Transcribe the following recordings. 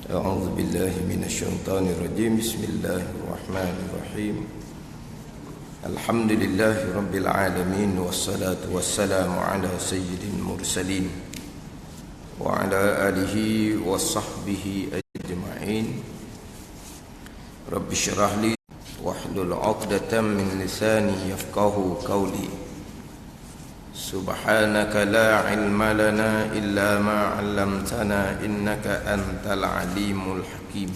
أعوذ بالله من الشيطان الرجيم. بسم الله الرحمن الرحيم. الحمد لله رب العالمين، والصلاة والسلام على سيد المرسلين وعلى آله وصحبه أجمعين. رب اشرح لي واحلل عقدة من لساني يفقه قولي. سبحانك لا علم لنا إلا ما علمتنا إنك أنت العليم الحكيم.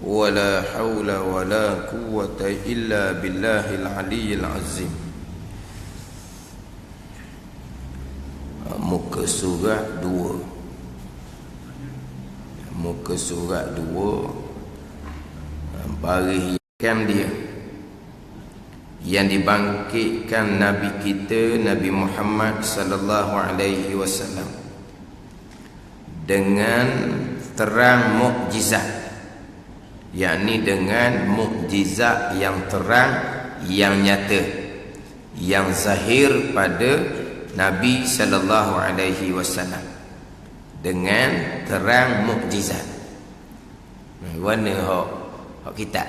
ولا حول ولا قوة إلا بالله العلي العظيم. Muka surat 2. Muka surat 2 barikan dia yang dibangkitkan Nabi kita Nabi Muhammad sallallahu alaihi wasallam dengan terang mukjizat, yakni dengan mukjizat yang terang, yang nyata, yang zahir pada Nabi sallallahu alaihi wasallam, dengan terang mukjizat. Mana hak kita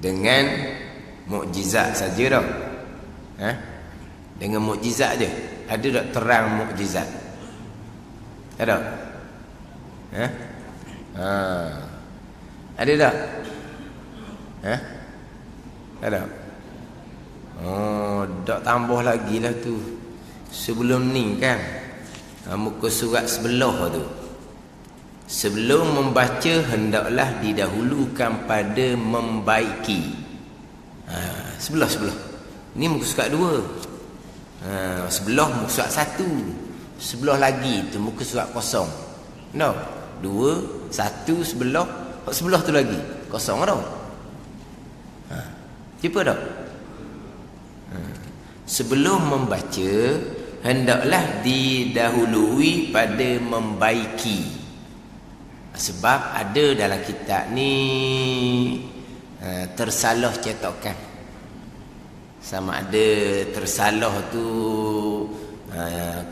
dengan mukjizat saja dah. Dengan mukjizat je. Ada tak terang mukjizat? Ada? Ada tak? Ada? Tak tambah lagi lah tu. Sebelum ni kan, muka surat sebelah tu, sebelum membaca hendaklah didahulukan pada membaiki. Sebelah ni muka surat 2. Sebelah muka surat 1. Sebelah lagi tu muka surat kosong. No, 2, 1 sebelah. Sebelah tu lagi kosong dah. Cuba dah. Sebelum membaca hendaklah didahului pada membaiki. Sebab ada dalam kitab ni tersalah cetakan. Sama ada tersalah tu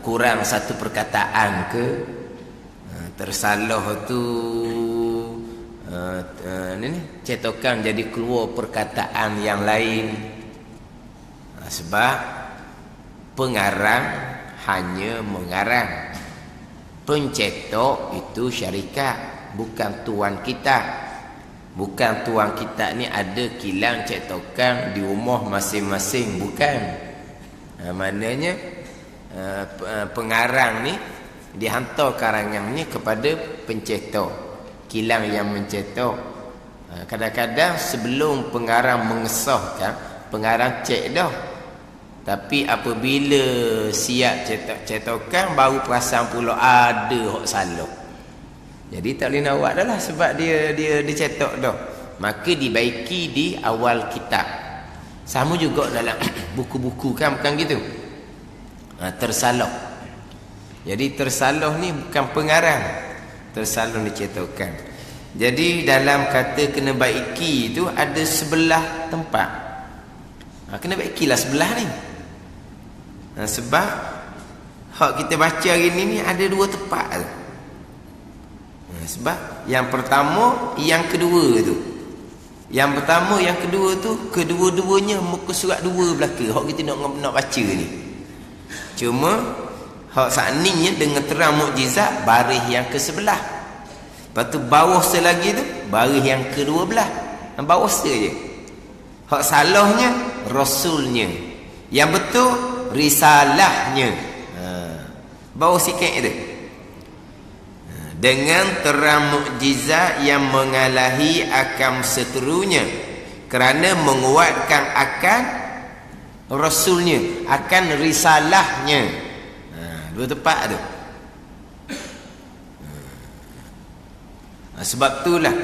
kurang satu perkataan ke, tersalah tu cetakan jadi keluar perkataan yang lain. Sebab pengarang hanya mengarang, pencetak itu syarikat, bukan tuan kita. Bukan tuan kita ni ada kilang cetakan di rumah masing-masing, bukan. Maknanya pengarang ni dihantar karangannya kepada pencetak, kilang yang mencetak. Kadang-kadang sebelum pengarang mengesahkan, pengarang cek dah. Tapi apabila siap cetakan baru perasan pula ada hak salah. Jadi tak boleh nak buat dah lah, sebab dia cetak dah. Maka dibaiki di awal kitab. Sama juga dalam buku-buku kan, bukan gitu. Tersalah. Jadi tersalah ni bukan pengarang, tersalah dicetakan. Jadi dalam kata kena baiki tu ada sebelah tempat. Kena baikilah sebelah ni. Sebab hak kita baca hari ni ada 2 tempat tu. Sebab yang pertama, yang kedua tu. Yang pertama, yang kedua tu, kedua-duanya muka surat 2 belaka. Hak kita nak baca ni. Cuma hak sakninya dengan terang mukjizat baris yang ke sebelah. Lepas tu bawah selagi tu baris yang ke-12. Bawah saja. Hak salahnya rasulnya. Yang betul risalahnya. Bawah sikit tu. Dengan terang mukjizat yang mengalahi akam seterunya, kerana menguatkan akan rasulnya, akan risalahnya. 2 tempat tu. Sebab itulah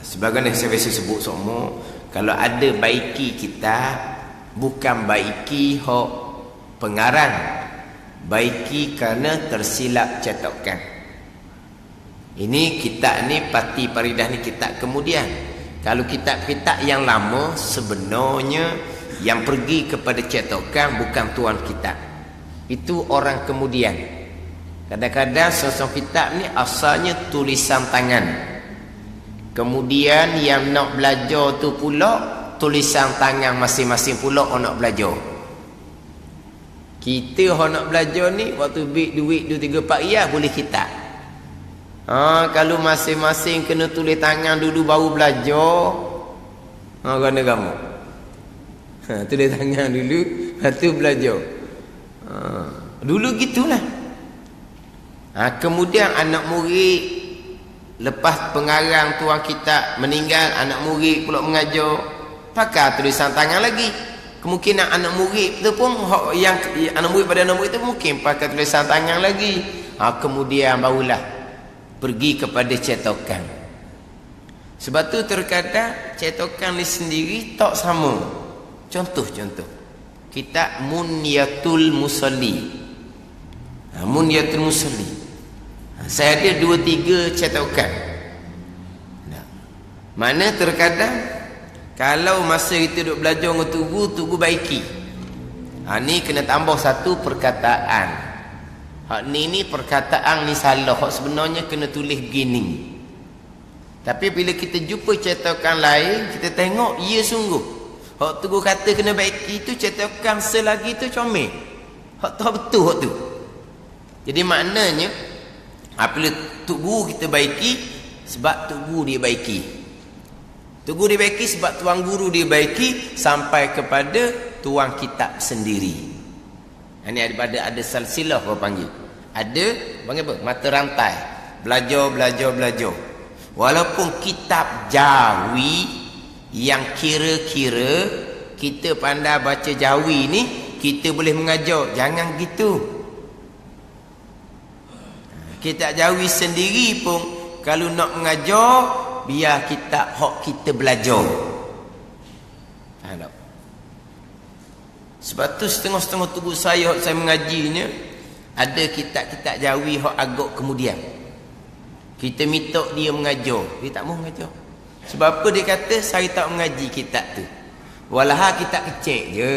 sebagaimana saya biasa sebut semua, kalau ada baiki kita, bukan baiki hak pengarang, baiki kerana tersilap cetakan. Ini kitab ni, Pati Paridah ni kitab kemudian. Kalau kitab-kitab yang lama, sebenarnya yang pergi kepada cetakan bukan tuan kitab, itu orang kemudian. Kadang-kadang sosok kitab ni asalnya tulisan tangan. Kemudian yang nak belajar tu pula tulisan tangan masing-masing pula orang nak belajar. Kita orang nak belajar ni waktu duit 2 3 4 riyal boleh kitab. Kalau masing-masing kena tulis tangan dulu baru belajar, kena kamu. Tulis tangan dulu, lepas tu belajar. Dulu gitulah. Kemudian anak murid lepas pengarang tuan kita meninggal, anak murid pula mengajar, pakai tulisan tangan lagi. Kemungkinan anak murid tu pun yang anak murid pada anak murid tu mungkin pakai tulisan tangan lagi. Kemudian barulah pergi kepada cetakan. Sebab tu terkadang cetakan ni sendiri tak sama. Contoh kitab Munyatul Musalli. Munyatul Musalli. Saya ada 2-3 cetakan. Mana terkadang kalau masa kita duduk belajar dengan tugu baiki. Ni kena tambah satu perkataan. Ni perkataan ni salah. Sebenarnya kena tulis begini. Tapi bila kita jumpa cetakan lain, kita tengok ia sungguh. Tugu kata kena baiki tu cetakan selagi tu comel. Tak betul tu. Jadi maknanya apabila tok guru kita baiki sebab tok guru dia baiki. Tok guru dia baiki sebab tuan guru dia baiki sampai kepada tuan kitab sendiri. Ini ada silsilah apa panggil. Ada panggil apa? Mata rantai. Belajar. Walaupun kitab Jawi yang kira-kira kita pandai baca Jawi ni kita boleh mengajar. Jangan gitu. Kitab Jawi sendiri pun kalau nak mengajar, biar kitab hak kita belajar. Faham tak? Sebab tu setengah-setengah tubuh saya mengajinya, ada kitab-kitab Jawi hak agak kemudian. Kita minta dia mengajar, dia tak mau mengajar. Sebab apa dia kata saya tak mengaji kitab tu. Walah kitab kecil je.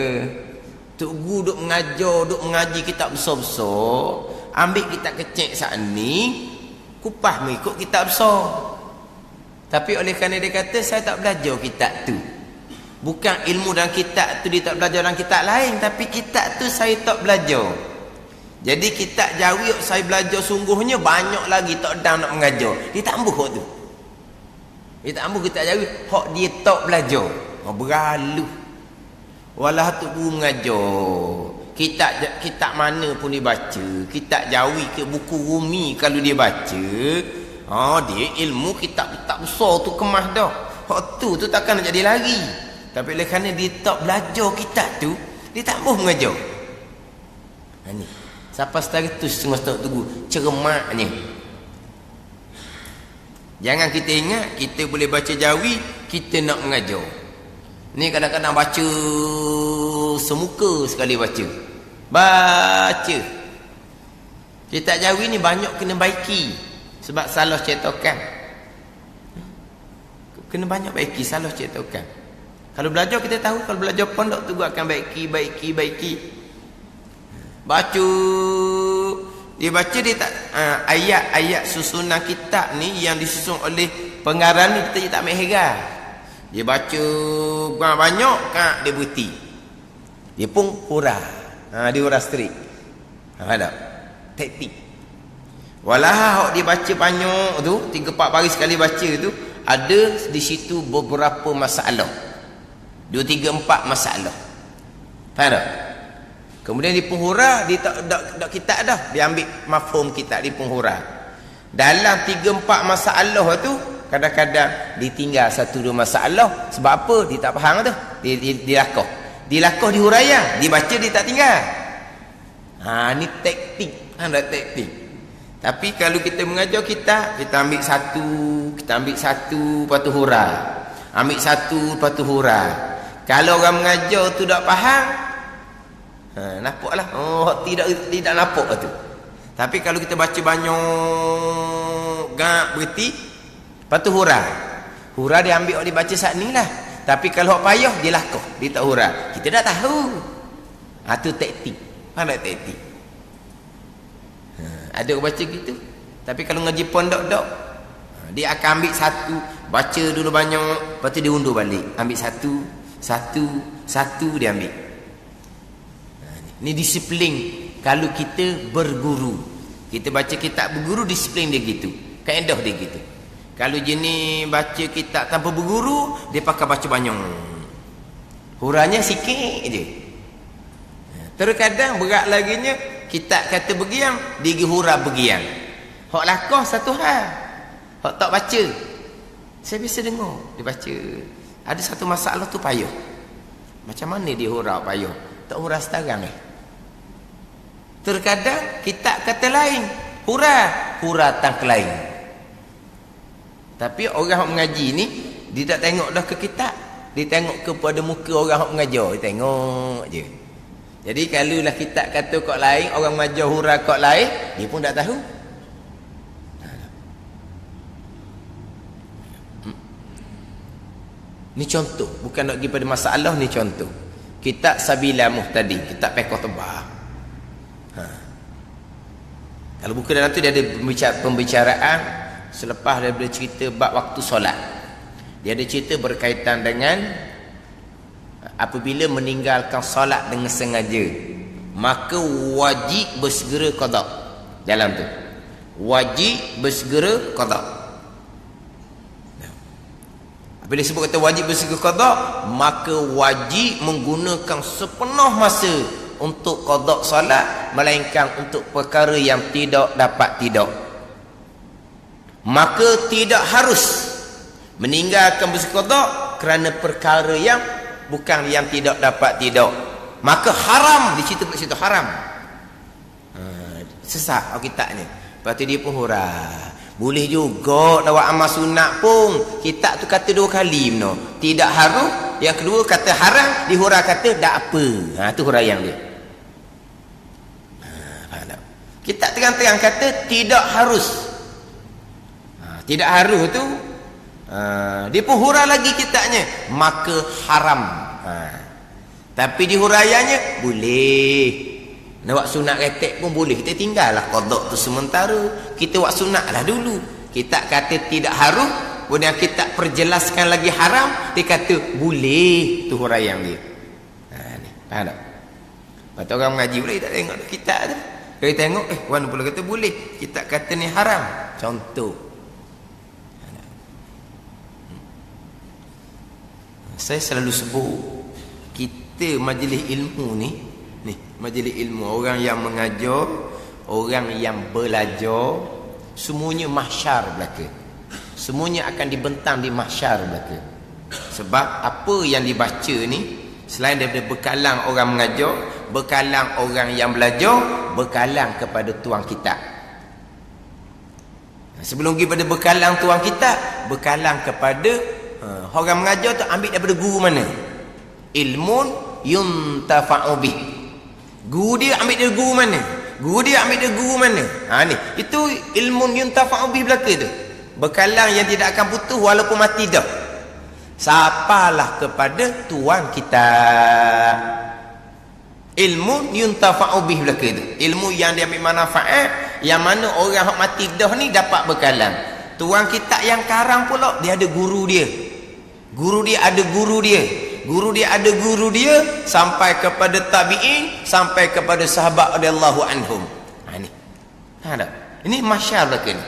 Tok guru duk mengajar, duk mengaji kitab besar-besar. Ambil kitab kecil saat ni, kupas mengikut kitab besar. Tapi oleh kerana dia kata saya tak belajar kitab tu. Bukan ilmu dalam kitab tu dia tak belajar dalam kitab lain, tapi kitab tu saya tak belajar. Jadi kitab Jawi saya belajar sungguhnya banyak lagi tak ada nak mengajar. Dia tak ambuh hak tu. Dia tak ambuh kitab Jawi hak dia tak belajar. Beralu. Walah tu guru mengajar. Kitab mana pun dia baca, kitab Jawi ke buku Rumi kalau dia baca, dia ilmu kitab besar tu kemas dah. Hak tu takkan nak jadi lagi. Tapi oleh kerana dia tak belajar kitab tu, dia tak boleh mengajar. Ni. Siapa setara tu setengah-setengah tunggu cermaknya. Jangan kita ingat kita boleh baca Jawi, kita nak mengajar. Ni kadang-kadang baca semuka sekali baca. Kitab Jawi ni banyak kena baiki sebab salah cetakan. Kena banyak baiki, salah cetakan. Kalau belajar kita tahu, kalau belajar pondok tu akan baiki. Baca dia tak ayat-ayat susunan kitab ni yang disusun oleh pengarang ni kita tak ambil heran. Dia baca banyak kan dia berhenti. Dia pun hurah. Dia hurah strik. Ada taktik. Walah dia baca banyak tu 3-4 baris sekali baca tu ada di situ beberapa masalah. 2-3-4 masalah. Faham tak? Kemudian di penghurah dia tak kitab dah, dia ambil mafhum kitab di penghurah. Dalam 3-4 masalah tu kadang-kadang ditinggal 1-2 masalah. Sebab apa? Dia tak faham tu. Dia lakoh di huraian, dia baca dia tak tinggal. Ni taktik. Ada taktik. Tapi kalau kita mengajar kita ambil satu lepas tu hurah. Ambil satu lepas tu hurah. Kalau orang mengajar tu tak faham, nampaklah tidak nampak tu. Tapi kalau kita baca banyak berhenti, lepas tu hurah dia ambil dia baca saat ni lah. Tapi kalau payah dia lakoh, dia tak hurah, kita dah tahu. Tu taktik. Faham tak taktik? Ada orang baca gitu. Tapi kalau ngaji pondok dok, dia akan ambil satu, baca dulu banyak, lepas tu dia undur balik. Ambil satu dia ambil. Ini disiplin. Kalau kita berguru, kita baca kitab berguru, disiplin dia gitu, kaedah dia gitu. Kalau jenis baca kitab tanpa berguru, dia pakai baca banyak, huranya sikit je. Terkadang berat laginya, kitab kata begiang, dia hura begiang. Hak lakah satu hal, hak tak baca. Saya biasa dengar dia baca, ada satu masalah tu payah. Macam mana dia hura payah? Tak hura sekarang Terkadang kitab kata lain, hura tang lain. Tapi orang yang mengaji ni, dia tak tengok dah ke kitab, dia tengok kepada muka orang yang mengajar, dia tengok je. Jadi kalau lah kitab kata kok lain, orang mengajar hura kok lain, dia pun tak tahu. Ni contoh, bukan nak pergi pada masalah, ni contoh. Kitab Sabila Muhtadi, kitab pekoh tebal. Kalau buku dalam tu dia ada pembicaraan selepas daripada cerita bab waktu solat. Dia ada cerita berkaitan dengan apabila meninggalkan solat dengan sengaja, maka wajib bersegera qada. Dalam tu wajib bersegera qada. Apabila disebut kata wajib bersegera qada, maka wajib menggunakan sepenuh masa untuk qada solat, melainkan untuk perkara yang tidak dapat tidak. Maka tidak harus meninggalkan bersegera qada kerana perkara yang bukan yang tidak dapat tidak. Maka haram, di situ haram. Sesak kitabnya. Lepas tu dia pun hurah. Boleh juga nak buat amal sunat pun. Kitab tu kata 2 kali benar. Tidak harus. Yang kedua kata haram, di hurah kata tak apa. Tu huraian dia. Kitab terang-terang kata tidak harus. Tidak harus tu dia pun hurah lagi kitabnya, maka haram. Tapi di huraiannya boleh. Nak buat sunat retek pun boleh. Kita tinggallah qada tu sementara, kita buat sunat lah dulu. Kitab kata tidak harus, kemudian kita perjelaskan lagi haram, dia kata boleh. Tu huraian dia. Ni faham tak? Lepas orang mengaji boleh tak tengok kitab tu. Kalau tengok, orang pula kata boleh, kita kata ni haram. Contoh. Saya selalu sebut, kita majlis ilmu ni, majlis ilmu, orang yang mengajar, orang yang belajar, semuanya mahsyar belaka. Semuanya akan dibentang di mahsyar belaka. Sebab apa yang dibaca ni, selain daripada bekalan orang mengajar, bekalan orang yang belajar, bekalan kepada tuan kitab. Sebelum pergi pada bekalan tuan kitab, bekalan kepada orang mengajar tu ambil daripada guru mana? Ilmun yuntafa'u bih. Guru dia ambil dari guru mana? Guru dia ambil dari guru mana? Ni, itu ilmun yuntafa'u bih belaka tu. Bekalan yang tidak akan putus walaupun mati dah. Sapalah kepada tuan kitab. Ilmu yuntafa'u bih belaka itu. Ilmu yang dia ambil manfaat, yang mana orang yang mati dah ni dapat bekalan. Tuan kitab yang karang pula, dia ada guru dia. Guru dia ada guru dia. Guru dia ada guru dia sampai kepada tabi'in, sampai kepada sahabat radhiyallahu anhum. Ni. Tak? Ini mahsyar belaka ni.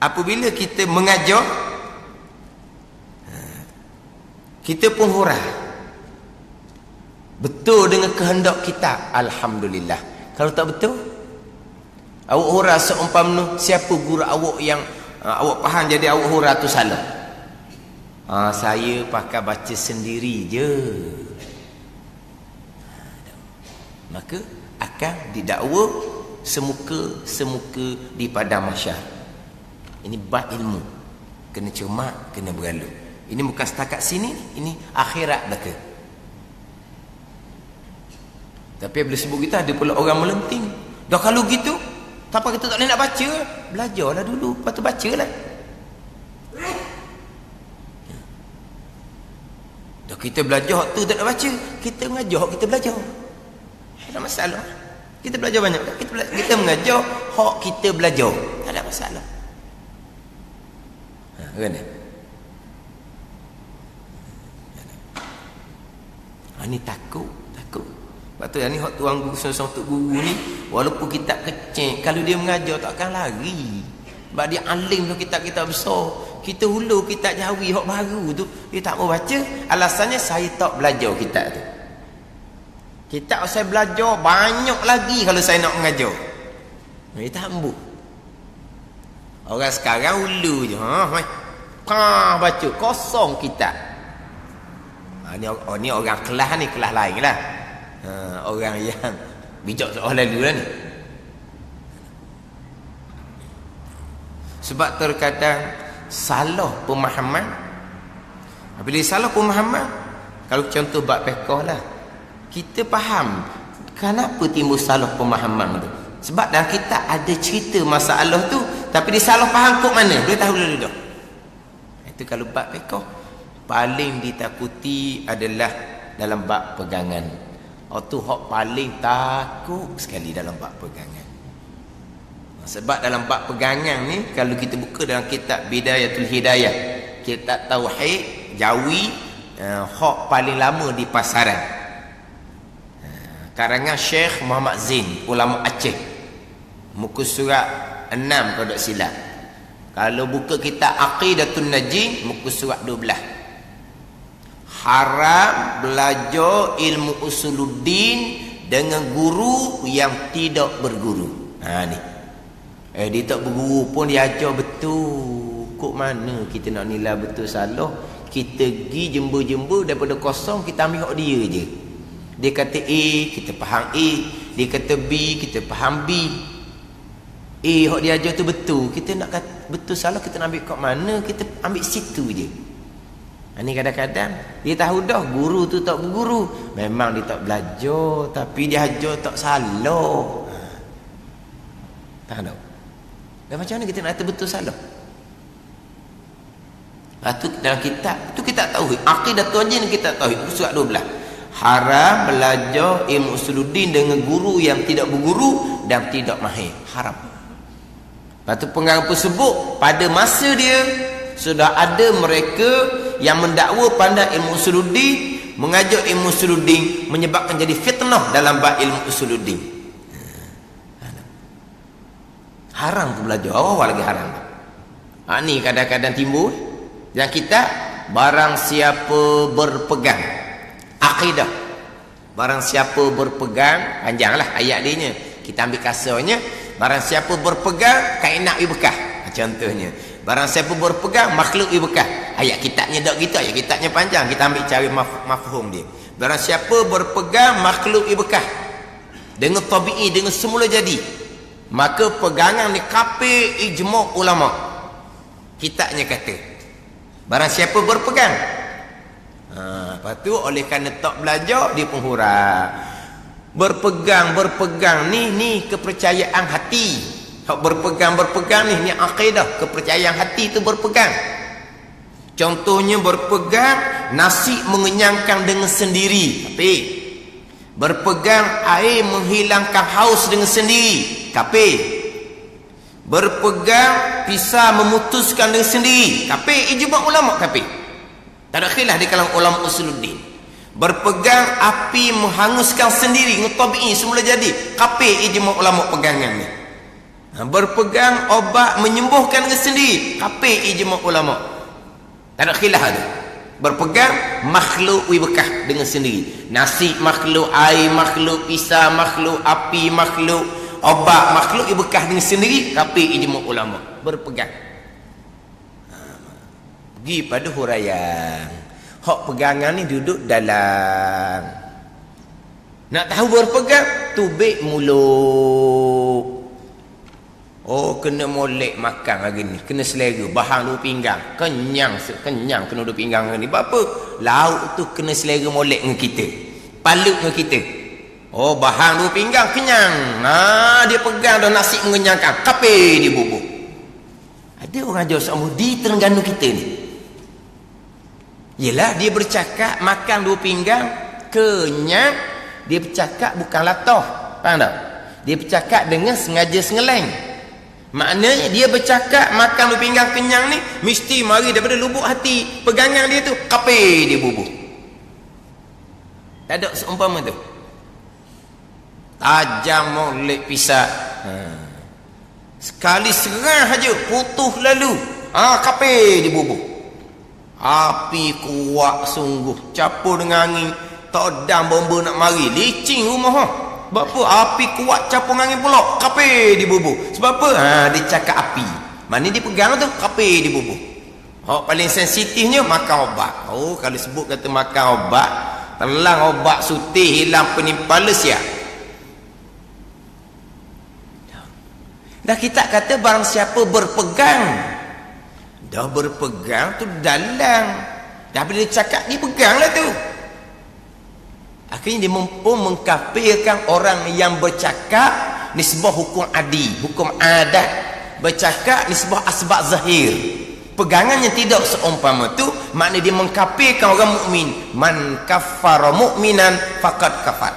Apabila kita mengajar, kita pun hurah betul dengan kehendak kita, alhamdulillah. Kalau tak betul, awak hurah seumpama siapa guru awak yang awak faham, jadi awak hurah tu salah. Saya pakai baca sendiri je, maka akan didakwa semuka di padang mahsyar. Ini bab ilmu, kena cermat, kena bergalu. Ini bukan setakat sini, ini akhirat belaka. Tapi bila sebut kita, ada pula orang melenting. Dah kalau gitu, tak apa kita tak boleh nak baca, belajarlah dulu, lepas tu bacalah. Dah kita belajar tu tak nak baca, kita mengajar kita belajar. Tak ada masalah. Kita belajar banyak. Kita mengajar hak kita belajar. Tak ada masalah. Kan? Ini takut. Sebab tu ni hak tuan guru seorang tok guru ni, walaupun kitab kecil, kalau dia mengajar takkan lari. Sebab dia alim tu kitab-kitab besar. Kita hulu kitab Jawi hak baru tu, dia tak mau baca. Alasannya saya tak belajar kitab tu. Kitab saya belajar banyak lagi kalau saya nak mengajar. Dia tak ambil. Orang sekarang hulu je. Baca kosong kitab. Ni orang kelas ni, kelas lain lah. Orang yang bijak seolah lalu lah ni. Sebab terkadang salah pemahaman. Bila salah pemahaman, kalau contoh bab fiqh lah, kita faham kenapa timbul salah pemahaman tu. Sebab dalam kitab ada cerita masalah tu, tapi dia salah faham kok mana, dia tahu dulu dah. Itu kalau bab fiqh paling ditakuti adalah dalam bab pegangan. Itu hak paling takut sekali dalam bab pegangan. Sebab dalam bab pegangan ni, kalau kita buka dalam kitab Bidayatul Hidayah, kitab Tauhid Jawi, hak paling lama di pasaran, karangan Syekh Muhammad Zain, ulama Aceh, muka surat 6 kalau tak silap. Kalau buka kitab Aqidatun Najih, muka surat 12. Haram belajar ilmu usuluddin dengan guru yang tidak berguru. Ni. Dia tak berguru pun dia ajar betul. Kok mana kita nak nilai betul salah? Kita pergi jember-jember daripada kosong, kita ambil hak dia je. Dia kata A, kita faham A. Dia kata B, kita faham B. Hak dia ajar tu betul. Kita nak kata betul salah, kita nak ambil kat mana? Kita ambil situ je. Ini kadang-kadang dia tahu dah guru tu tak berguru. Memang dia tak belajar, tapi dia ajar tak salah. Tak tahu. Dan macam mana kita nak kata betul salah? Itu dalam kitab, itu kita tahu. Aqidatul Najih kita tahu. Surat 12. Haram belajar ilmu usuluddin dengan guru yang tidak berguru dan tidak mahir. Haram. Lepas tu pengarang pun sebut, pada masa dia sudah ada mereka yang mendakwa pandai ilmu usuluddin, mengajar ilmu usuluddin, menyebabkan jadi fitnah dalam bab ilmu usuluddin. Haram tu belajar, awal lagi haram. Ni kadang-kadang timbul yang kita, barang siapa berpegang akidah, barang siapa berpegang, panjanglah ayat dia nya, kita ambil kasarnya, barang siapa berpegang kainat ibekah, contohnya. Barang siapa berpegang makhluk ibekah. Ayat kitabnya tak gitu, ayat kitabnya panjang, kita ambil cari mafhum dia. Barang siapa berpegang makhluk ibekah dengan tabi'i, dengan semula jadi, maka pegangan ni kafir ijma' ulama. Kitabnya kata barang siapa berpegang. Lepas tu oleh kerana tak belajar, dia penghurau. Berpegang ni kepercayaan hati. Hak berpegang ni akidah, kepercayaan hati tu berpegang. Contohnya berpegang nasi mengenyangkan dengan sendiri, tapi berpegang air menghilangkan haus dengan sendiri, tapi berpegang pisah memutuskan dengan sendiri, tapi ijma' ulama, tapi tak ada khilaf di kalangan ulama usuluddin. Berpegang api menghanguskan sendiri dengan tabi'i semula jadi, tapi ijma' ulama pegangan ni. Berpegang obat menyembuhkan dengan sendiri, kafir ijma' ulama. Tak ada khilaf tu. Berpegang makhluk wibekah dengan sendiri. Nasi makhluk, air makhluk, pisah makhluk, api makhluk, obat makhluk wibekah dengan sendiri, kafir ijma' ulama. Berpegang. Pergi pada huraian. Hak pegangan ni duduk dalam. Nak tahu berpegang, tubik mulut. Kena molek makan hari ni, kena selera, bahan dua pinggang, kenyang kena dua pinggang hari ni. Apa? Lauk tu kena selera molek dengan kita, palut dengan kita. Bahan dua pinggang, kenyang. Dia pegang dah nasi mengenyangkan, kapir dia bubuk. Ada orang jauh sama di Terengganu kita ni. Yelah, dia bercakap makan dua pinggang, kenyang. Dia bercakap bukan latah. Faham tak? Dia bercakap dengan sengaja sengeleng. Maknanya dia bercakap makan lu pinggang kenyang ni mesti mari daripada lubuk hati. Pegangan dia tu kapir dia bubuh. Tak ada seumpama tu. Tajam molek pisau. Sekali serang saja putus lalu. Kapir dia bubuh. Api kuat sungguh. Capur dengan angin. Tak ada bomba nak mari. Licin rumah. Sebab apa? Api kuat capur dengan angin pula. Kapir dia bubuh. Sebab apa? Dia cakap api. Mana dia pegang tu? Kapir dia bubuh. Paling sensitifnya makan obat. Kalau sebut kata makan obat, telang obat sutih hilang penimpala siap. Dah kita kata barang siapa berpegang. Dah berpegang tu dalang. Dah bila dia cakap ni peganglah tu. Akhirnya dia mampu mengkafirkan orang yang bercakap nisbah hukum adi, hukum adat. Bercakap nisbah asbab zahir. Pegangan yang tidak seumpama tu makna dia mengkafirkan orang mukmin. Man kaffara mu'minan faqad kafar.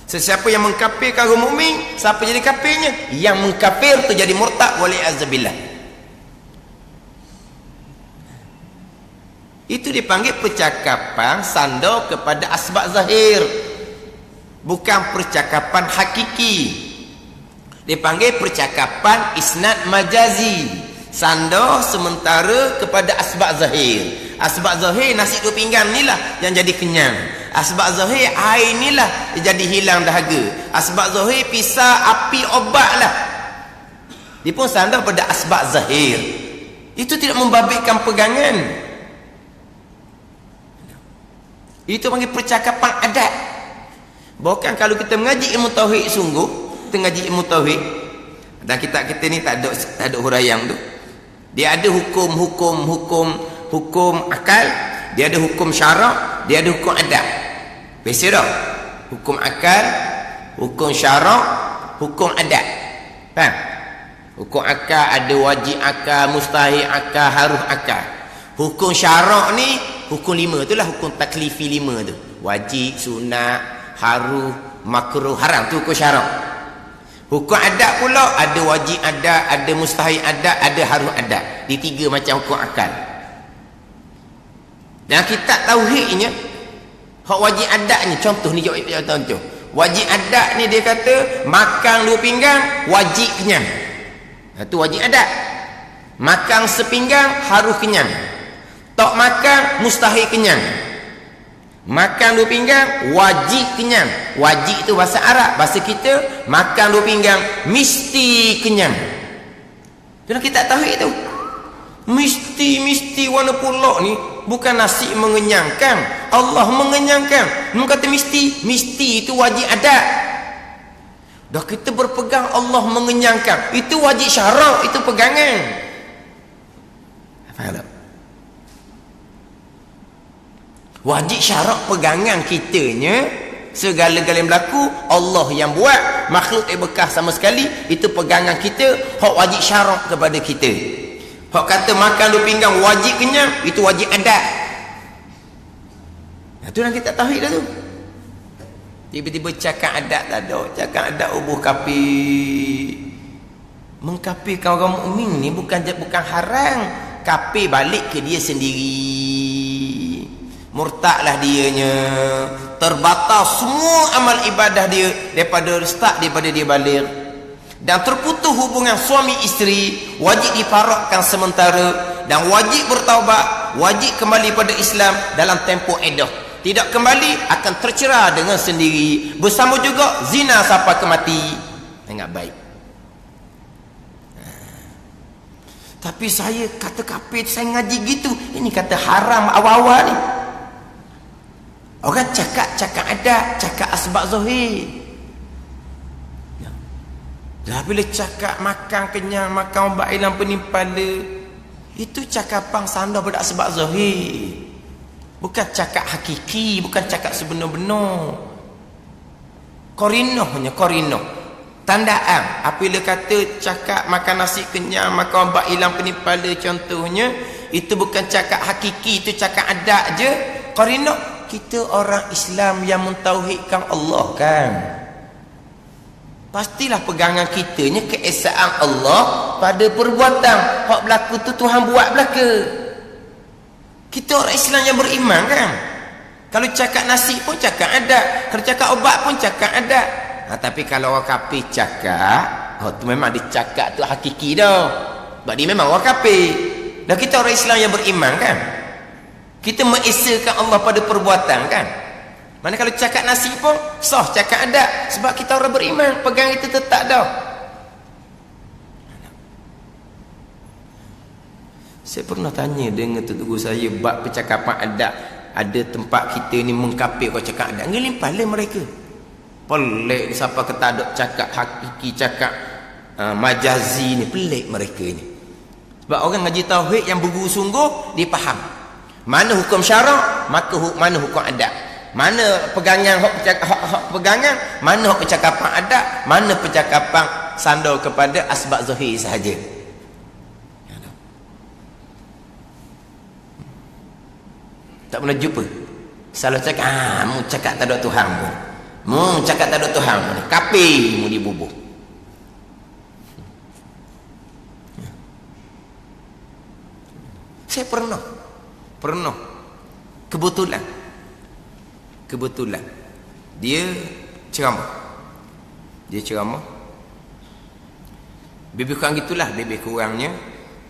Sesiapa yang mengkafirkan orang mukmin, siapa jadi kafirnya? Yang mengkafir tu jadi murtad wali'azabillah. Itu dipanggil percakapan sandar kepada asbab zahir, bukan percakapan hakiki. Dipanggil percakapan isnad majazi, sandar sementara kepada asbab zahir. Asbab zahir nasi dua pinggan ni lah yang jadi kenyang. Asbab zahir air ni lah yang jadi hilang dahaga. Asbab zahir pisah api obat lah. Dia pun sandar pada asbab zahir. Itu tidak membabitkan pegangan. Itu panggil percakapan adat. Bahkan kalau kita mengaji ilmu tauhid sungguh, kita mengaji ilmu tauhid, dan kita ni tak ada huraian tu. Dia ada hukum akal, dia ada hukum syarak, dia ada hukum adat. Biasa dah. Hukum akal, hukum syarak, hukum adat. Faham? Hukum akal ada wajib akal, mustahil akal, harus akal. Hukum syarak ni hukum 5 tu lah, hukum taklifi 5 tu. Wajib, sunat, harus, makruh, haram tu hukum syarak. Hukum adat pula ada wajib adat, ada mustahil adat, ada harus adat. Di 3 macam hukum akal. Dan kitab tauhidnya hak wajib adatnya, contoh ni contoh. Wajib adat ni dia kata makan 2 pinggang wajib kenyang. Itu wajib adat. Makan sepinggang harus kenyang. Tak makan mustahil kenyang. Makan 2 pinggang wajib kenyang. Wajib tu bahasa Arab, bahasa kita makan 2 pinggang mesti kenyang. Jangan kita tahu itu. Mesti warna pulak ni bukan nasi mengenyangkan, Allah mengenyangkan. Mereka kata mesti itu wajib adat. Dah kita berpegang Allah mengenyangkan, itu wajib syarak, itu pegangan. Faham tak? Wajib syarak pegangan kitanya, segala-gala yang berlaku Allah yang buat, makhluk bekas sama sekali, itu pegangan kita, hak wajib syarak kepada kita. Hak kata makan 2 pinggang wajib kenyang, itu wajib adat. Itu yang kita tahu dah tu. Tiba-tiba cakap adat tak ada, cakap adat ubuh kafir. Mengkafirkan orang mukmin ni bukan haram, kafir balik ke dia sendiri. Murtadlah dianya, terbatas semua amal ibadah dia daripada dia balik, dan terputus hubungan suami isteri, wajib diparakkan sementara, dan wajib bertaubat, wajib kembali pada Islam dalam tempoh iddah. Tidak kembali akan tercerah dengan sendiri, bersama juga zina sampai ke mati. Ingat baik. Tapi saya kata kafir, saya ngaji gitu, ini kata haram awal-awal ni. Orang cakap adat, cakap asbab zahir. Dah bila cakap makan kenyang, makan obat hilang penimpala, itu cakapan sandar pada asbab zahir. Bukan cakap hakiki, bukan cakap sebenar-benar. Qorinohnya, qorinoh. Tandaan. Apabila kata cakap makan nasi kenyang, makan obat hilang penimpala contohnya, itu bukan cakap hakiki, itu cakap adat je. Qorinoh. Kita orang Islam yang mentauhidkan Allah kan. pastilah pegangan kitanya keesaan Allah pada perbuatan. Hak berlaku tu Tuhan buat belaka. Kita orang Islam yang beriman kan. Kalau cakap nasi pun cakap ada, kalau cakap obat pun cakap ada. Tapi kalau orang kafir cakap, tu memang dia cakap tu hakiki dah. Sebab dia memang orang kafir. Dan kita orang Islam yang beriman kan. Kita mengesakan Allah pada perbuatan kan. Mana kalau cakap nasi pun sah cakap ada, sebab kita orang beriman, pegang itu tetap dah. Saya pernah tanya dengan tuan-tuan saya bab percakapan adab. Ada tempat kita ni mengkapir kau cakap adab, ngelimpas lah mereka. Pelik siapa kata duk cakap hakiki, cakap majazi ni, pelik mereka ni. Sebab orang ngaji tauhid yang berguru sungguh, dia faham mana hukum syarak, maka mana hukum adab. Mana pegangan hak pegangan, mana hak percakapan adab, mana percakapan sandar kepada asbab zahir sahaja. Tak pernah jumpa. Selalu cakap, mu cakap tak ada Tuhan pun. Mu cakap tak ada Tuhan pun. Kafir mu dibubuh. Saya pernah. Kebetulan. Dia ceramah. Lebih kurang gitulah. Lebih kurangnya.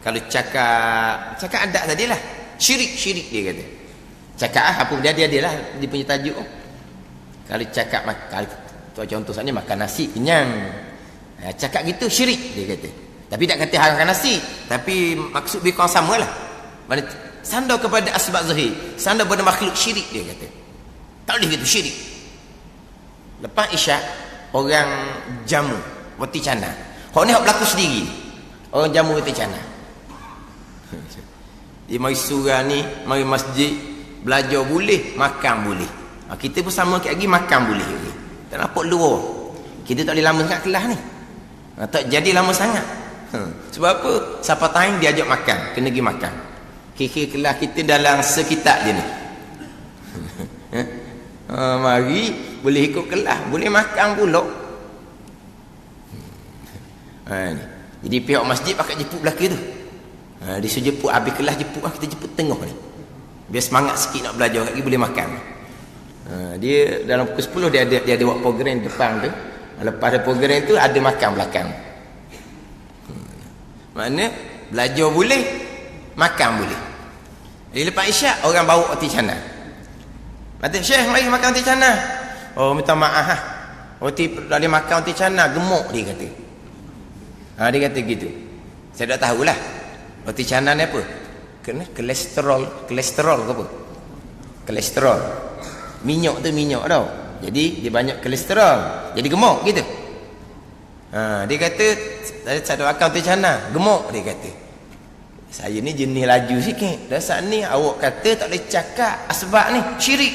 Kalau cakap adab tadilah. Syirik dia kata. Cakap apa dia lah dia punya tajuk. Kalau cakap contoh saja makan nasi kenyang. Cakap gitu syirik dia kata. Tapi tak kata haramkan nasi, tapi maksud lebih kurang samalah. Mana sandar kepada asbab zahir, sandar pada makhluk syirik dia kata. Tak boleh gitu syirik. Lepas isyak orang jamu roti canai. Hak ni hak berlaku sendiri. Orang jamu roti canai. Dia mari surah ni, mari masjid, belajar boleh, makan boleh. Kita pun sama lagi makan boleh. Tak nampak luar. Kita tak boleh lama sangat kelas ni. Tak jadi lama sangat. Sebab apa? Siapa time dia ajak makan, kena pergi makan. Kira-kira kelas kita dalam sekitar je ni. Mari boleh ikut kelas, boleh makan pula. Jadi pihak masjid pakai jemput belakang tu. Dia suruh jemput habis kelas jemput, kita jemput tengah ni. Biar semangat sikit nak belajar lagi boleh makan. Dia dalam pukul 10 dia ada buat program depan tu. Lepas ada program tu ada makan belakang. Mana belajar boleh, makan boleh. Jadi lepas isyak orang bawa roti canai. Kata Syekh mari makan roti canai. Oh minta maaf roti dah dia makan roti canai gemuk dia kata. Dia kata gitu. Saya dah tahulah. Roti canai ni apa? Kena kolesterol ke apa? Kolesterol. Minyak tu minyak tau. Jadi dia banyak kolesterol. Jadi gemuk gitu. Dia kata saya dah makan roti canai gemuk dia kata. Saya ni jenis laju sikit. Dasar ni awak kata tak boleh cakap asbab ni syirik.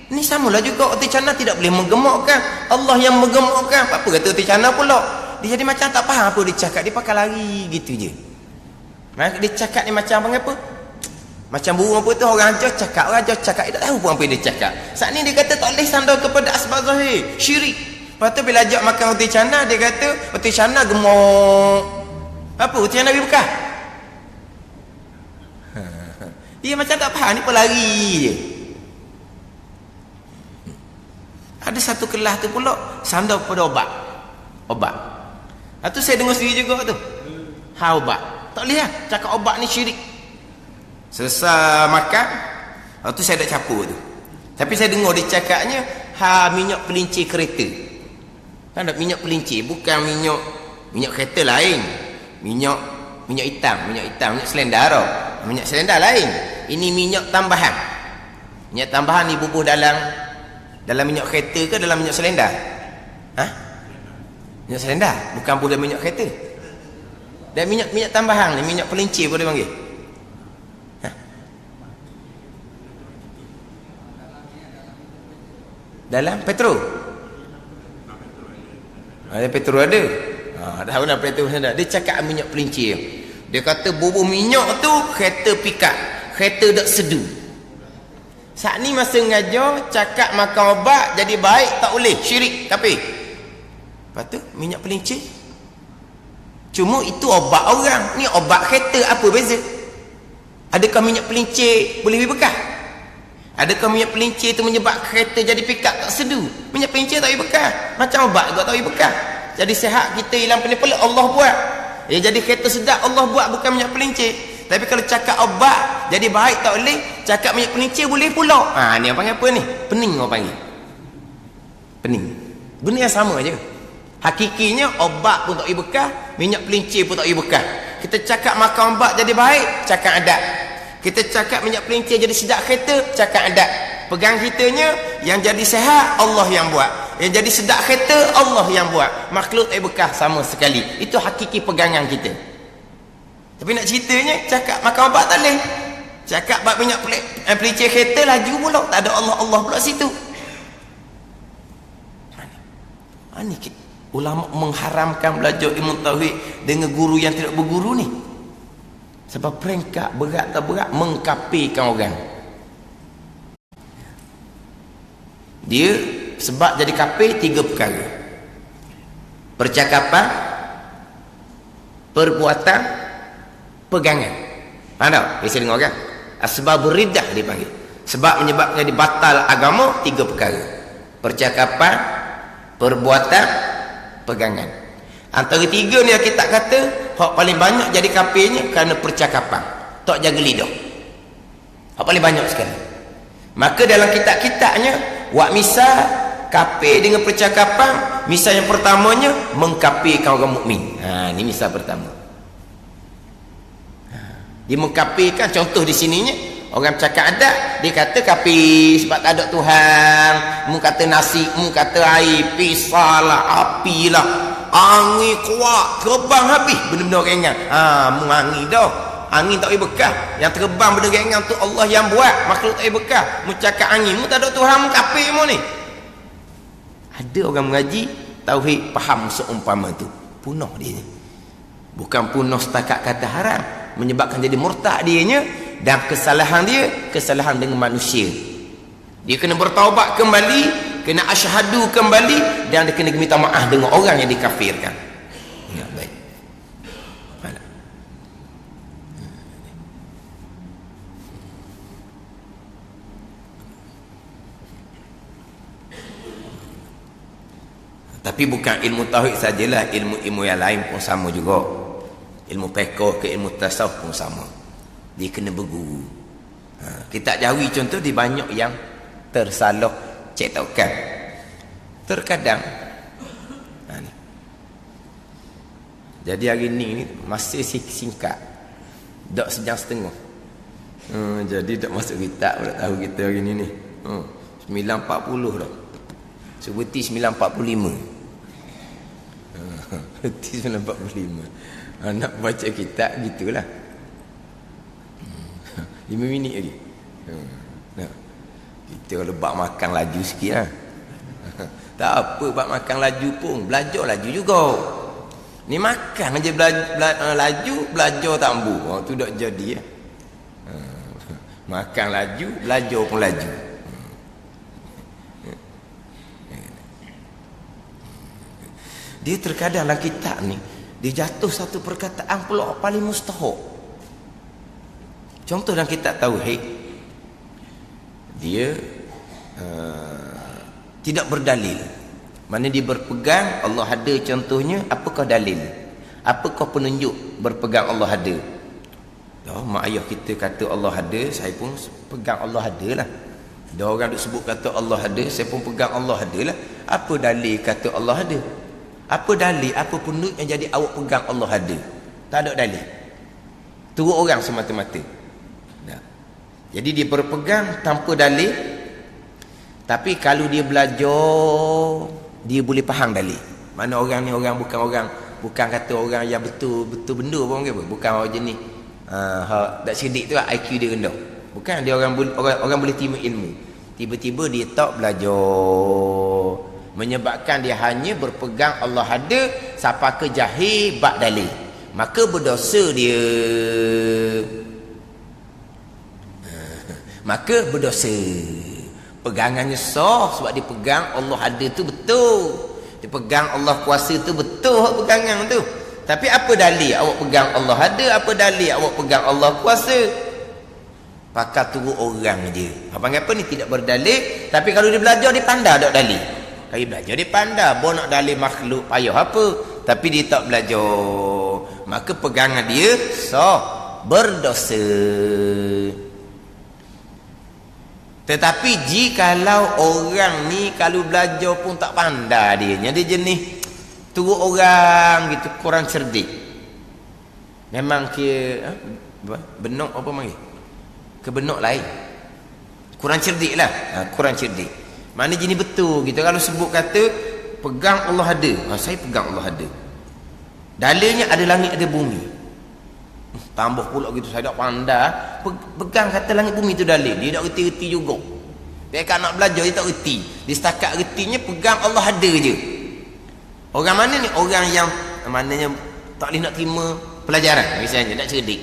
Ni samalah juga roti canai tidak boleh menggemukkan. Allah yang menggemukkan. Apa kata roti canai pula? Dia jadi macam tak faham apa dia cakap. Dia pakai lari gitu je. Dia cakap ni macam apa? Macam burung apa tu orang ajar cakap. Dia tak tahu pun apa dia cakap. Saat ni dia kata tak boleh sandar kepada asbab zahir. Syirik. Lepas tu bila ajak makan roti canai dia kata roti canai gemuk. Apa roti canai lebih bekas? Dia macam tak faham ni pelari je. Ada satu kelas tu pula sandar kepada obat. Itu saya dengar sendiri juga tu. Obat. Tak boleh lah cakap obat ni syirik. Selesai makan, tu saya dah capur tu. Tapi saya dengar dia cakapnya minyak pelincir kereta. Kan ada minyak pelincir, bukan minyak kereta lain. Minyak hitam, minyak selendar tau. Minyak selendar lain. Ini minyak tambahan. Minyak tambahan ni bubuh dalam minyak kereta ke dalam minyak selendar? Minyak selendar, bukan bubuh dalam minyak kereta. Dan minyak tambahan ni, minyak pelincir pun dia panggil. Dalam petrol. Ada petrol ada. Tahu nak petrol ada. Dia cakap minyak pelincir. Dia kata bubuh minyak tu kereta pickup. Kereta tak sedu. Saat ni masa ngajar cakap makan obat jadi baik tak boleh. Syirik. Tapi Lepas tu minyak pelincir. Cuma itu obat orang, ni obat kereta, apa beza? Adakah minyak pelincir boleh beri bekah? Adakah minyak pelincir itu menyebabkan kereta jadi pickup tak sedu? Minyak pelincir tak beri bekah. Macam obat juga tak beri bekah. Jadi sehat kita hilang pelik-pelik Allah buat. Ya, jadi kereta sedap Allah buat, bukan minyak pelincir. Tapi kalau cakap obat jadi baik tak boleh, cakap minyak pelincir boleh pula. Ni apa panggil apa ni? Pening orang panggil. Pening. Benda yang sama je. Hakikinya obat pun tak beri bekah, minyak pelincir pun tak beri bekah. Kita cakap makan obat jadi baik, cakap adat. Kita cakap minyak pelincir jadi sedap kereta, cakap adat. Pegang kitanya, yang jadi sehat Allah yang buat, yang jadi sedap kereta Allah yang buat. Makhluk tak beri bekah sama sekali. Itu hakiki pegangan kita. Tapi nak ceritanya, cakap makan obat tak boleh, cakap bab minyak pelincir kereta laju pula, tak ada Allah pula situ. Ni ulama mengharamkan belajar ilmu tauhid dengan guru yang tidak berguru ni. Sebab peringkat berat tak berat mengkafirkan orang. Dia sebab jadi kafir 3 perkara. Percakapan, perbuatan, pegangan. Faham tak? Biasa dengar kan? Asbabur riddah dipanggil. Sebab menyebabkan jadi batal agama 3 perkara. Percakapan, perbuatan, pegangan. Antara 3 ni kita kata hak paling banyak jadi kafirnya kerana percakapan, tak jaga lidah. Hak paling banyak sekali. Maka dalam kitab-kitabnya wak misal kafir dengan percakapan, misal yang pertamanya mengkafirkan orang mukmin. Ni misal pertama. Dia mengkafirkan, contoh di sininya orang cakap adat, dia kata kafir sebab tak ada Tuhan, mu kata nasi, mu kata air, pisah lah, api lah, angin kuat, terbang habis, benda-benda ringan. Mu angin dah, angin tak boleh bekah, yang terbang benda ringan tu Allah yang buat, makhluk tak boleh bekah. Mu cakap angin, mu tak ada Tuhan, mu kafir mu ni. Ada orang mengaji tauhid faham seumpama tu, punah dia ni. Bukan punah setakat kata haram, menyebabkan jadi murtad dianya. Dan kesalahan dia, kesalahan dengan manusia. Dia kena bertaubat kembali, kena asyhadu kembali, dan dia kena minta maaf dengan orang yang dikafirkan. Ya, baik. Mana? Tapi bukan ilmu tauhid sajalah, ilmu-ilmu yang lain pun sama juga. Ilmu fiqh ke ilmu tasawuf pun sama. Dia kena berguru. Kitab Jawi contoh dia banyak yang tersalah cetakan. Terkadang ni. Jadi hari ni masih singkat, tak sejam setengah. Jadi tak masuk kitab, tak tahu kita hari ni 9.40 dah. Seperti 9.45. Seperti 9.45. Nak baca kitab gitulah. 5 minit lagi. Kita kalau bak makan laju sikit lah. Tak apa bak makan laju pun, belajar laju juga. Ni makan aja laju, belajar tak ambu. Tu tak jadi ya. Makan laju, belajar pun laju. Dia terkadang dalam kitab ni, dia jatuh satu perkataan pula paling mustahak. Contoh dalam kitab tauhid, dia tidak berdalil. Mana dia berpegang Allah ada, contohnya apakah dalil? Apakah penunjuk berpegang Allah ada? Mak ayah kita kata Allah ada, saya pun pegang Allah ada lah. Ada orang duk sebut kata Allah ada, saya pun pegang Allah ada lah. Apa dalil kata Allah ada? Apa dalil, apa penunjuk yang jadi awak pegang Allah ada? Tak ada dalil. Turut orang semata-mata. Jadi dia berpegang tanpa dalil. Tapi kalau dia belajar, dia boleh faham dalil. Mana orang ni orang bukan kata orang yang betul benda pun ke apa? Bukan orang jenis tak cerdik tu lah, IQ dia rendah. Bukan, dia orang boleh terima ilmu. Tiba-tiba dia tak belajar, menyebabkan dia hanya berpegang Allah ada sampai ke jahil bab dalil. Maka berdosa dia. Maka berdosa. Pegangannya sah sebab dia pegang Allah ada tu betul. Dia pegang Allah kuasa tu betul hak pegangan tu. Tapi apa dalil awak pegang Allah ada? Apa dalil awak pegang Allah kuasa? Pakai turut orang je. Apa panggil apa ni? Tidak berdalil. Tapi kalau dia belajar, dia pandai tak dalil. Kalau dia belajar, dia pandai. Bawa nak dalil makhluk, payah apa. Tapi dia tak belajar. Maka pegangan dia sah, berdosa. Tetapi jikalau orang ni kalau belajar pun tak pandai dia jenis turut orang gitu, kurang cerdik. Memang kira benok apa panggil? Kebenok lain. Kurang cerdik lah. Kurang cerdik. Mana jenis betul gitu. Kalau sebut kata pegang Allah ada. Saya pegang Allah ada. Dalilnya ada langit ada bumi. Tambah pula gitu, saya tak pandai. Pegang kata langit bumi tu dalil. Dia tak reti-reti juga. Dia kan nak belajar, dia tak reti. Dia setakat retinya pegang Allah ada je. Orang mana ni? Orang yang maknanya tak boleh nak terima pelajaran misalnya, tak cerdik.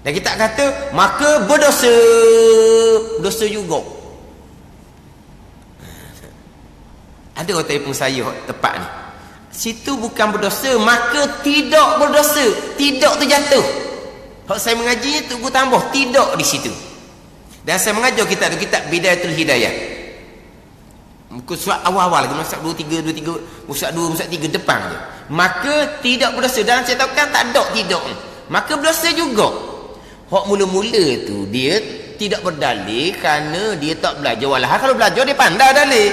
Dan kita kata maka berdosa. Dosa juga. Ada orang telefon saya tepat ni. Situ bukan berdosa, maka tidak berdosa. Tidak tu jatuh. Hak saya mengajinya tu gua tambah tidak di situ. Dan saya mengajar kitab Bidayatul Hidayah. Muka surat awal-awal lagi, muka 23, muka 2, muka 3 depan je. Maka tidak berdosa. Dalam cetakan tak ada tidak. Maka berdosa juga. Hak mula-mula tu dia tidak berdalil kerana dia tak belajar. Walau kalau belajar dia pandai dalil.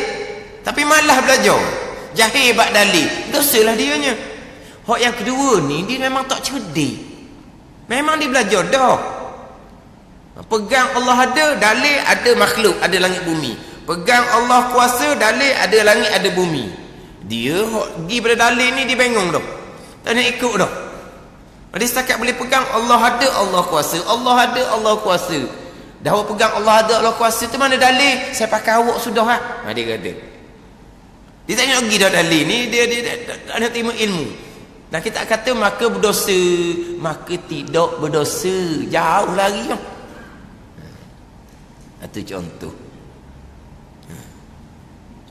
Tapi malah belajar. Jahil bak dalil. Dosalah dianya. Hak yang kedua ni dia memang tak cerdik. Memang dia belajar dah. Pegang Allah ada, dalil ada makhluk, ada langit bumi. Pegang Allah kuasa, dalil ada langit ada bumi. Dia pergi pada dalil ni dia bengong dah. Tak nak ikut dah. Dia setakat boleh pegang Allah ada, Allah kuasa. Allah ada, Allah kuasa. Dah awak pegang Allah ada, Allah kuasa tu mana dalil? Saya pakai awak sudah lah. Dia kata. Dia tak nak pergi dah dalil ni, dia tak nak terima ilmu. Dan kita kata maka berdosa, maka tidak berdosa. Jauh lagi kan. Itu contoh.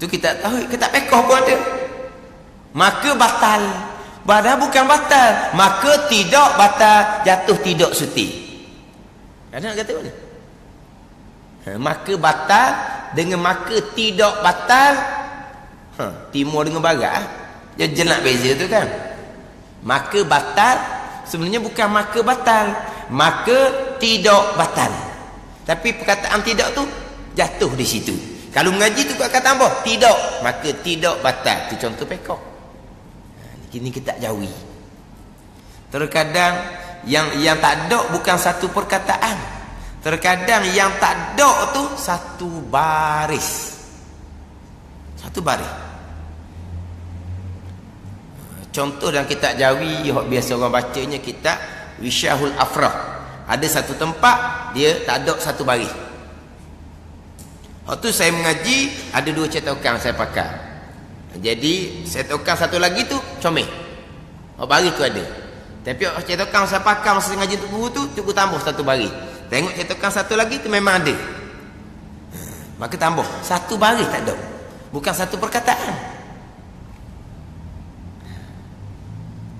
Itu kita tahu, kita pekoh pun ada. Maka batal. Padahal bukan batal. Maka tidak batal, jatuh tidak suci. Ada nak kata mana? Maka batal dengan maka tidak batal. Timur dengan barat. Dia jenak beza tu kan. Maka batal sebenarnya bukan maka batal, maka tidak batal. Tapi perkataan tidak tu jatuh di situ. Kalau mengaji tu kata tambah tidak, maka tidak batal. Itu contoh pekok. Ini kita jawi. Terkadang yang tak ada bukan satu perkataan. Terkadang yang tak ada tu satu baris. Satu baris. Contoh dalam kitab Jawi yang biasa orang bacanya kitab Wisyahul Afrah. Ada satu tempat dia tak ada satu baris. Waktu saya mengaji ada 2 cetakan saya pakai. Jadi cetakan satu lagi tu comel. Baris tu ada. Tapi cetakan saya pakai masa ngaji tu buku tu cukup tambah satu baris. Tengok cetakan satu lagi tu memang ada. Maka tambah satu baris tak ada. Bukan satu perkataan.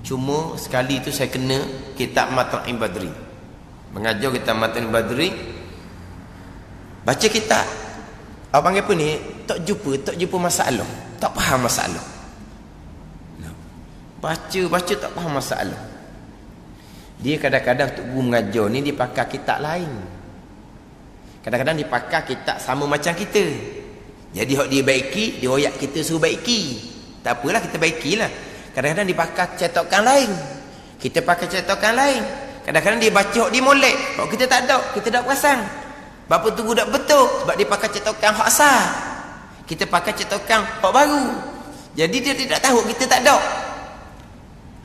Cuma sekali tu saya kena kitab Mat'im Badri. Mengajar kitab Mat'im Badri. Baca kitab. Abang apa ni? Tak jumpa masalah. Tak faham masalah. Baca tak faham masalah. Dia kadang-kadang untuk guru mengajar ni dia pakai kitab lain. Kadang-kadang dia pakai kitab sama macam kita. Jadi hak dia baiki, dia royak kita suruh baiki. Tak apalah kita baikilah. Kadang-kadang dia pakai cetakan lain. Kita pakai cetakan lain. Kadang-kadang dia baca hak dia molek. Hak kita tak ada, kita tak perasan. Bapa tunggu tak betul sebab dia pakai cetakan hak asal. Kita pakai cetakan hak baru. Jadi dia tidak tahu kita tak ada.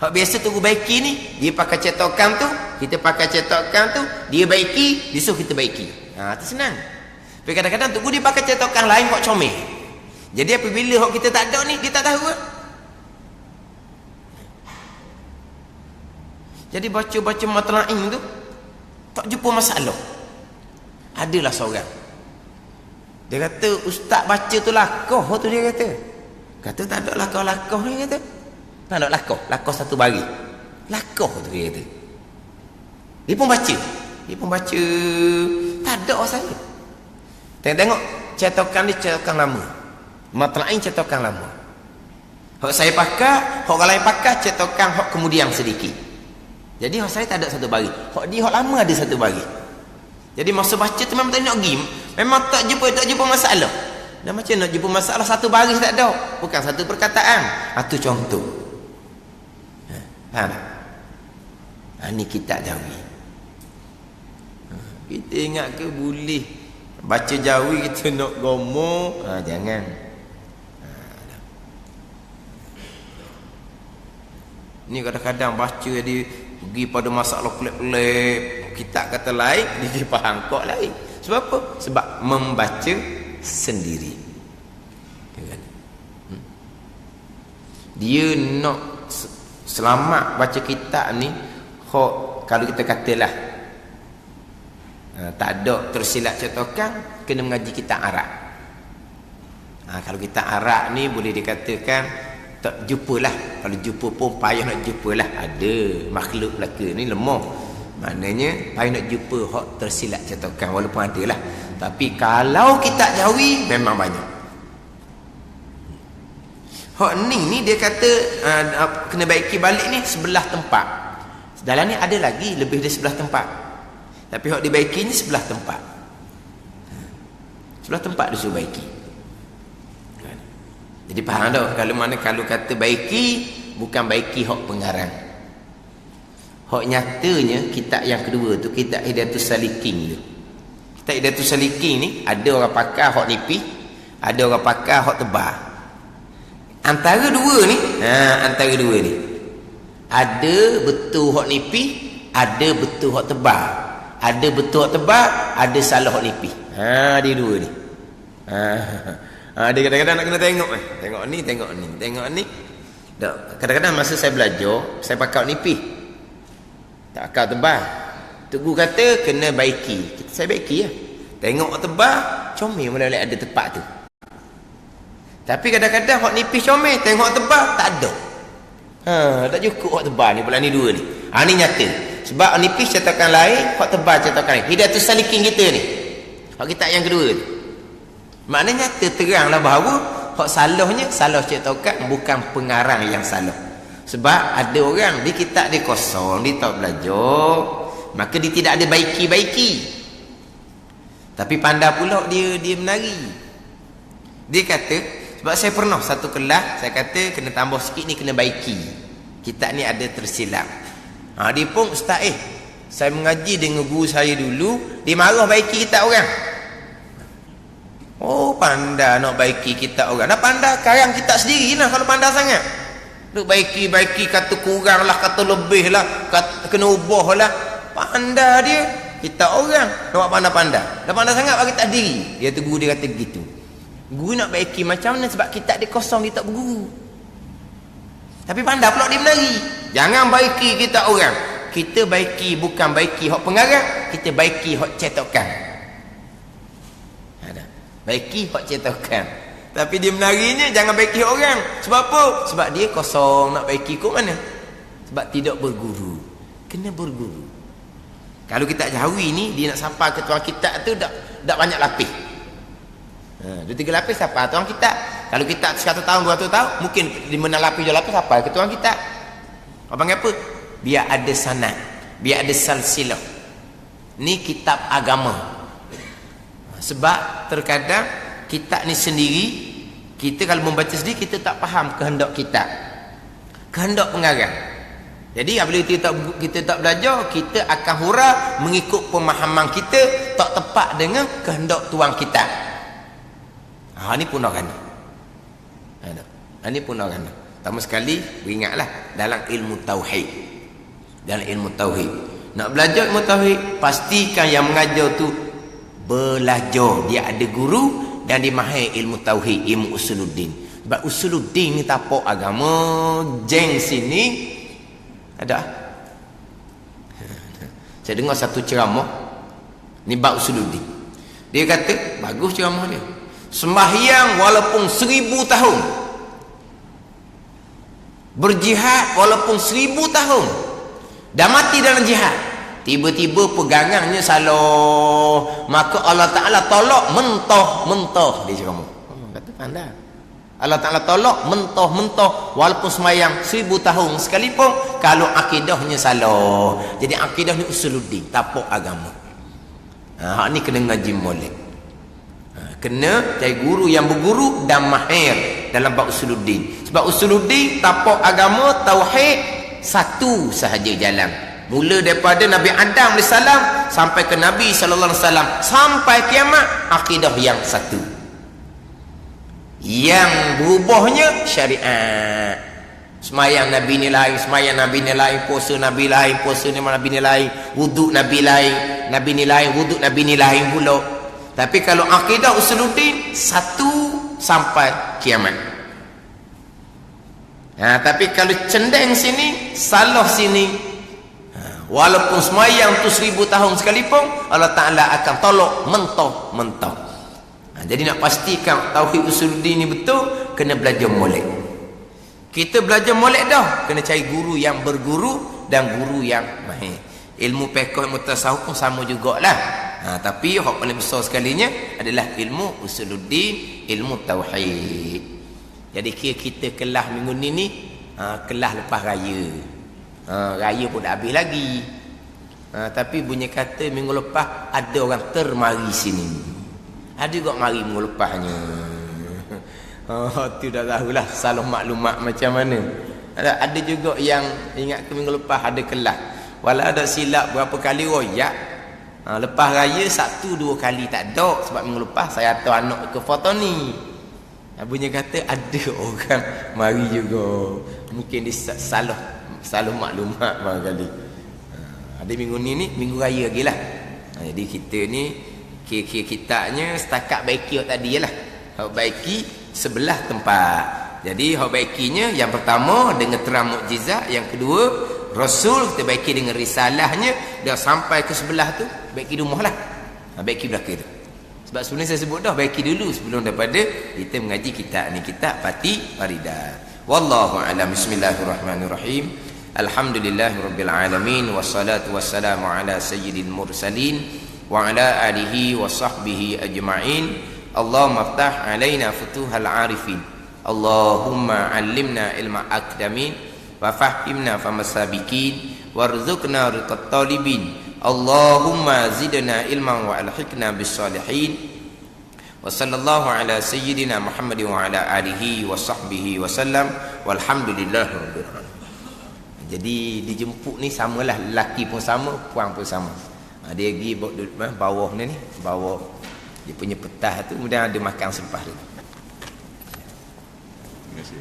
Hak biasa tunggu baiki ni, dia pakai cetakan tu, kita pakai cetakan tu, dia baiki, dia suruh kita baiki. Itu senang. Tapi kadang-kadang tunggu dia pakai cetakan lain hak comel. Jadi apabila hak kita tak ada ni, dia tak tahu. Jadi baca-baca Mat'im tu tak jumpa masalah. Adalah seorang. Dia kata ustaz baca tu lakoh tu dia kata. Kata tak ada lakoh-lakoh ni kata. Tak ada lakoh. Lakoh satu bagi. Lakoh tu dia kata. Dia pun baca. Tak ada orang saya. Tengok cetakan ni cetakan lama. Matlain cetakan lama. Hak saya pakai, hak orang lain pakai cetakan hak kemudian sedikit. Jadi hak saya tak ada satu bagi. Hak dia hak lama ada satu bagi. Jadi masa baca tu memang tak nak pergi. Memang tak jumpa masalah. Dan macam nak jumpa masalah satu baris tak ada. Bukan satu perkataan. Itu contoh. Faham tak? Ini kitab Jawi. Kita ingat ke boleh baca Jawi kita nak gomo? Jangan. Ni kadang-kadang baca dia pergi pada masalah pelik-pelik. Kitab kata lain, dia faham kok lain. Sebab apa? Sebab membaca sendiri. Dia nak selamat baca kitab ni. Kalau kita katalah tak ada tersilap cetakan, kena mengaji kitab Arab. Kalau kitab Arab ni boleh dikatakan tak jumpalah. Kalau jumpa pun payah nak jumpalah. Ada makhluk belaka ni lemah. Maknanya payah nak jumpa hak tersilap cetakan, walaupun ada lah. Tapi kalau kitab Jawi memang banyak. Hak ni dia kata kena baiki balik ni sebelah tempat. Dalam ni ada lagi lebih dari sebelah tempat. Tapi hak dibaiki ni sebelah tempat. Sebelah tempat dia suruh baiki. Jadi faham tak? Kalau kata baiki, bukan baiki hak pengarang. Hak nyatanya kitab yang kedua tu, kitab Hidayatus Salikin tu. Kitab Hidayatus Salikin ni ada orang pakai hak nipis, ada orang pakai hak tebal. Antara dua ni ada betul hak nipis, ada betul hak tebal. Ada betul hak tebal, ada salah hak nipis. Dia dua ni. Dia kadang-kadang nak kena tengok tengok ni. Kadang-kadang masa saya belajar, saya pakai hak nipis. Tak pakai tebal. Cikgu kata kena baiki. Saya baiki lah. Tengok hak tebal, comel mulai ada tepat tu. Tapi kadang-kadang hak nipis comel, tengok hak tebal tak ada. Tak cukup hak tebal ni, pula ni dua ni. Ni nyata. Sebab nipis cetakan lain, hak tebal cetakan lain. Hidayatus Salikin kita ni. Hak kitab yang kedua tu. Maknanya nyata teranglah bahawa hak salahnya salah cetakan, bukan pengarang yang salah. Sebab ada orang di kitab dia kosong, dia tak belajar, maka dia tidak ada baiki-baiki. Tapi pandai pula dia menari. Dia kata, sebab saya pernah satu kelas, saya kata kena tambah sikit ni, kena baiki. Kitab ni ada tersilap. Dia pun ustaz, saya mengaji dengan guru saya dulu, dia marah baiki kitab orang. Pandai nak baiki kitab orang. Nak pandai karang kitab sendiri lah kalau pandai sangat. Nak baiki kata kurang lah, kata lebih lah, kena ubah lah. Pandai dia kitab orang. Nak pandai-pandai. Dah pandai sangat bagi kitab diri. Dia tu guru dia kata gitu. Guru nak baiki macam mana sebab kitab dia kosong, dia tak berguru. Tapi pandai pula dia menari. Jangan baiki kitab orang. Kita baiki bukan baiki hak pengarang, kita baiki hak cetakan. Baiki hak cetakan. Tapi dia menarinya jangan baiki hak orang. Sebab apa? Sebab dia kosong, nak baiki kok mana? Sebab tidak berguru. Kena berguru. Kalau kitab Jawi ni dia nak sampai ke tuan kitab tu tak banyak lapis. 2-3 lapis sampai tuan kitab. Kalau kitab 100 tahun 200 tahun, mungkin 5-6 lapis 2 lapis sampai ke tuan kitab. Abang apa? Biar ada sanad, biar ada silsilah. Ni kitab agama. Sebab terkadang kitab ni sendiri, kita kalau membaca sendiri kita tak faham kehendak kitab, kehendak pengarang. Jadi apabila kita tak belajar, kita akan hurah mengikut pemahaman kita, tak tepat dengan kehendak tuan kitab. Ini punahkan. Ini punahkan. Pertama sekali beringatlah dalam ilmu tauhid. Dalam ilmu tauhid, nak belajar ilmu tauhid, pastikan yang mengajar tu belajar, dia ada guru dan dia mahir ilmu tauhid, ilmu usuluddin. Sebab usuluddin ni tapak agama. Jeng sini ada. Saya dengar satu ceramah ni bab usuluddin. Dia kata bagus ceramah dia. Sembahyang walaupun 1000 tahun, berjihad walaupun 1000 tahun, dah mati dalam jihad, tiba-tiba pegangannya salah, maka Allah Ta'ala tolak mentah dia cakap kata pandai. Allah Ta'ala tolak mentah walaupun semayang 1000 tahun sekalipun, kalau akidahnya salah. Jadi akidah ni usuluddin, tapak agama. Hak ni kena ngaji molek. Kena cari guru yang berguru dan mahir dalam bab usuluddin. Sebab usuluddin, tapak agama, tauhid, satu sahaja jalan. Mula daripada Nabi Adam AS sampai ke Nabi SAW, sampai kiamat, akidah yang satu. Yang berubahnya syariat. Semayang Nabi ni lain, semayang Nabi ni lain, puasa Nabi lain, puasa Nabi ni lain, wuduk Nabi lain, Nabi ni lain, wuduk Nabi ni lain pula. Tapi kalau akidah usuluddin, satu sampai kiamat. Tapi kalau cendeng sini, salah sini, walaupun semayang tu 1000 tahun sekalipun, Allah Ta'ala akan tolak mentah. Jadi nak pastikan tauhid usuluddin ni betul, kena belajar molek. Kita belajar molek dah, kena cari guru yang berguru dan guru yang mahir. Ilmu fiqh, ilmu tasawuf pun sama jugalah. Tapi yang paling besar sekalinya adalah ilmu usuluddin, ilmu tauhid. Jadi kita kelas minggu ni kelas lepas raya. Raya pun dah habis lagi. Tapi bunyi kata minggu lepas ada orang termari sini. Ada juga mari minggu lepasnya. Tu dah tahulah salah maklumat macam mana. Ada juga yang ingat ke minggu lepas ada kelas. Walau ada silap berapa kali royak. Lepas raya Sabtu 2 kali tak ada. Sebab minggu lepas saya hantar anak ke foto ni. Bunyi kata ada orang mari juga. Mungkin dia salah maklumat barangkali. Ada minggu ni minggu raya lagi lah. Jadi kita ni kitabnya setakat baiki tadi lah. Baiki sebelah tempat. Jadi hak baikinya yang pertama dengan terang mukjizat, yang kedua Rasul kita baiki dengan risalahnya, dah sampai ke sebelah tu baiki rumah lah. Baiki belakang tu. Sebab sebenarnya saya sebut dah baiki dulu sebelum daripada kita mengaji kitab ni, kitab Fatih Faridah. Wallahu a'lam. Bismillahirrahmanirrahim. Alhamdulillahirabbil alamin, wassalatu wassalamu ala sayyidil mursalin wa ala alihi wa sahbihi ajma'in. Allahumma aftah alaina futuhal arifin, Allahumma allimna ilma akdamin, wa fahimna famasabikin, warzuqna riqat talibin, Allahumma zidna ilman wa alhiqna bis salihin. Wa sallallahu ala sayyidina Muhammad wa ala alihi wa sahbihi wa sallam, walhamdulillahi rabbil alamin. Jadi dijemput ni samalah, lelaki pun sama, puan pun sama. Dia pergi bawah ni bawah dia punya petah tu, kemudian ada makan selepas tu. Terima kasih.